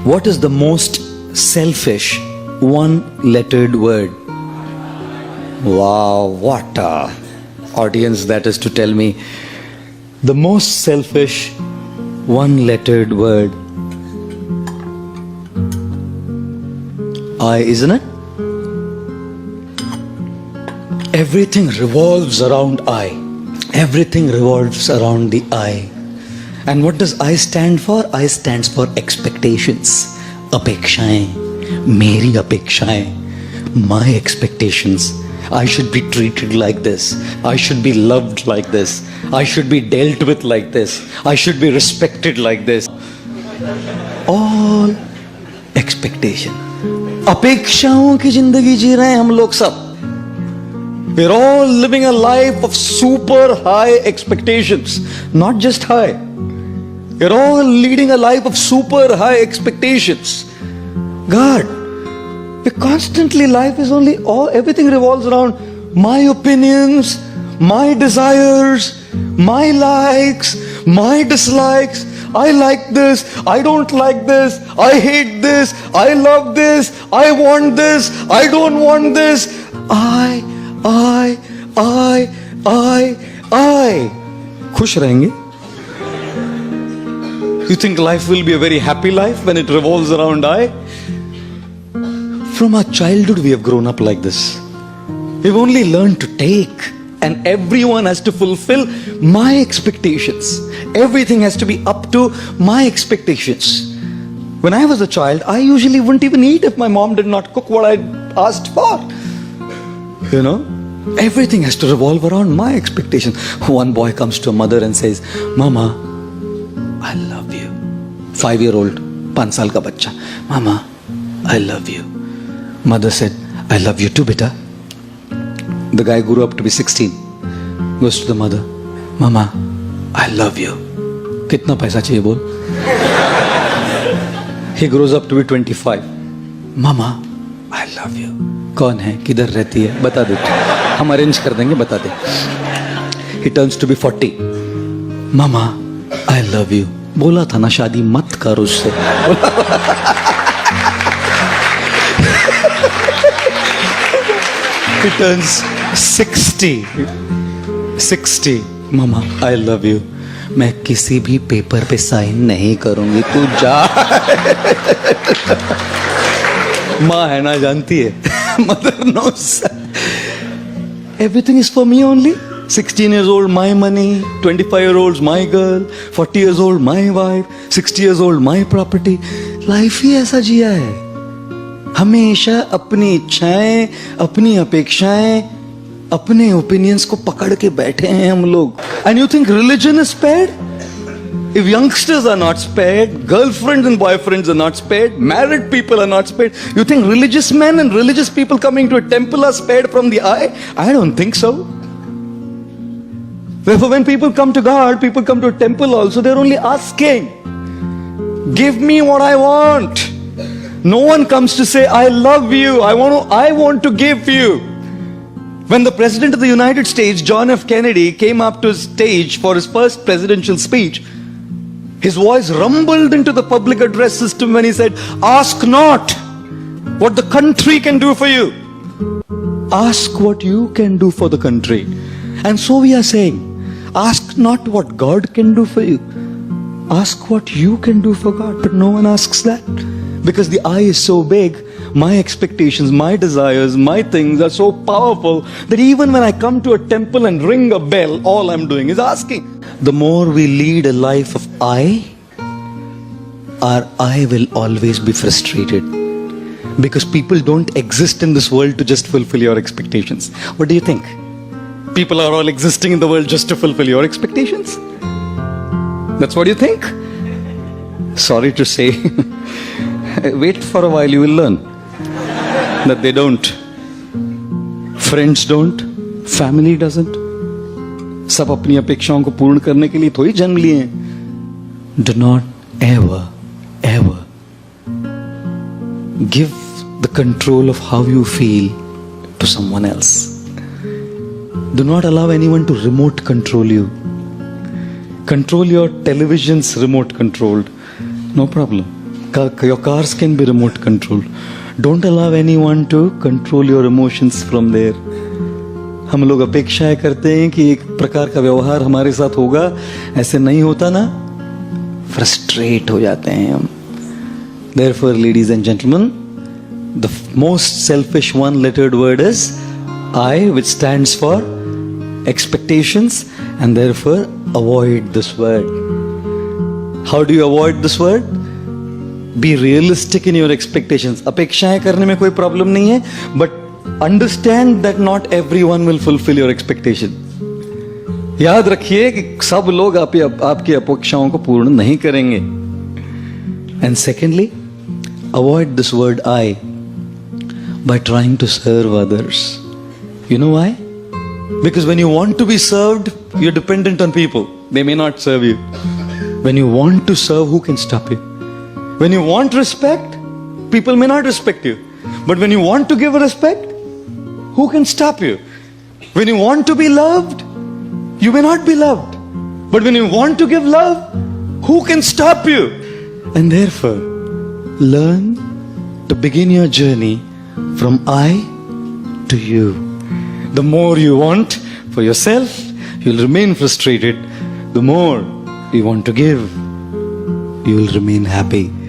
What is the most selfish one-lettered word? Wow, what a audience that is to tell me. The most selfish one-lettered word. I, isn't it? Everything revolves around I. Everything revolves around the I. And what does I stand for? I stands for expectations. Apekshaएं, मेरी अपेक्षाएं, my expectations. I should be treated like this. I should be loved like this. I should be dealt with like this. I should be respected like this. All expectation. अपेक्षाओं की जिंदगी जी रहे हैं हम लोग सब. We're all living a life of super high expectations. Not just high. We're all leading a life of super high expectations. God, constantly life is only everything revolves around my opinions, my desires, my likes, my dislikes. I like this, I don't like this, I hate this, I love this, I want this, I don't want this. I. खुश रहेंगे? You think life will be a very happy life when it revolves around I? From our childhood we have grown up like this. We've only learned to take, and everyone has to fulfill my expectations. Everything has to be up to my expectations. When I was a child, I usually wouldn't even eat if my mom did not cook what I asked for. You know, everything has to revolve around my expectations. One boy comes to a mother and says, Mama, I love you. 5-year-old, 5 साल का बच्चा. Mama, I love you. Mother said, I love you too, beta. The guy grew up to be 16. Goes to the mother, Mama, I love you. कितना पैसा चाहिए बोल? He grows up to be 25. Mama, I love you. कौन है, किधर रहती है, बता दे, हम अरेंज कर देंगे, बता दे. He turns to be 40. Mama, I love you. बोला था ना शादी मत कर उससे. He turns 60. Mama, I love you. मैं किसी भी पेपर पे साइन नहीं करूंगी, तू जा. माँ है ना, जानती है. Mother knows. Everything is for me only. 16 years old, my money. 25 years old, my girl. 40 years old, my wife. 60 years old, my property. Life ही ऐसा जिया है. हमेशा अपनी इच्छाएं, अपनी अपेक्षाएं, अपने ओपिनियंस को पकड़ के बैठे हैं हम लोग. And you think religion is spared? If youngsters are not spared, girlfriends and boyfriends are not spared, married people are not spared, you think religious men and religious people coming to a temple are spared from the eye? I don't think so. Therefore, when people come to God, people come to a temple also, they're only asking, give me what I want. No one comes to say, I love you, I want to give you. When the President of the United States, John F. Kennedy, came up to his stage for his first presidential speech, his voice rumbled into the public address system when he said, ask not what the country can do for you. Ask what you can do for the country. And so we are saying, ask not what God can do for you. Ask what you can do for God. But no one asks that. Because the I is so big, my expectations, my desires, my things are so powerful that even when I come to a temple and ring a bell, all I'm doing is asking. The more we lead a life of I, our I will always be frustrated. Because people don't exist in this world to just fulfill your expectations. What do you think? People are all existing in the world just to fulfill your expectations? That's what you think? Sorry to say. Wait for a while, you will learn that they don't. Friends don't. Family doesn't. सब अपनी अपेक्षाओं को पूर्ण करने के लिए थोड़ी जन्म लिए हैं. Do not ever give the control of how you feel to someone else. Do not allow anyone to remote control you. Control your television's remote controlled. No problem. Your cars can be remote controlled. Don't allow anyone to control your emotions from there. हम लोग अपेक्षाएं करते हैं कि एक प्रकार का व्यवहार हमारे साथ होगा, ऐसे नहीं होता ना, फ्रस्ट्रेट हो जाते हैं हम. Therefore, ladies and gentlemen, the most selfish one-lettered word is I, which stands for expectations, and therefore avoid this word. How do you avoid this word? Be realistic in your expectations. अपेक्षाएं करने में कोई problem नहीं है, but understand that not everyone will fulfill your expectation. याद रखिए कि सब लोग आपकी अपेक्षाओं को पूर्ण नहीं करेंगे. And secondly, avoid this word I by trying to serve others. You know why? Because when you want to be served, you're dependent on people. They may not serve you. When you want to serve, who can stop you? When you want respect, people may not respect you. But when you want to give respect, who can stop you? When you want to be loved, you may not be loved. But when you want to give love, who can stop you? And therefore, learn to begin your journey from I to you. The more you want for yourself, you'll remain frustrated. The more you want to give, you will remain happy.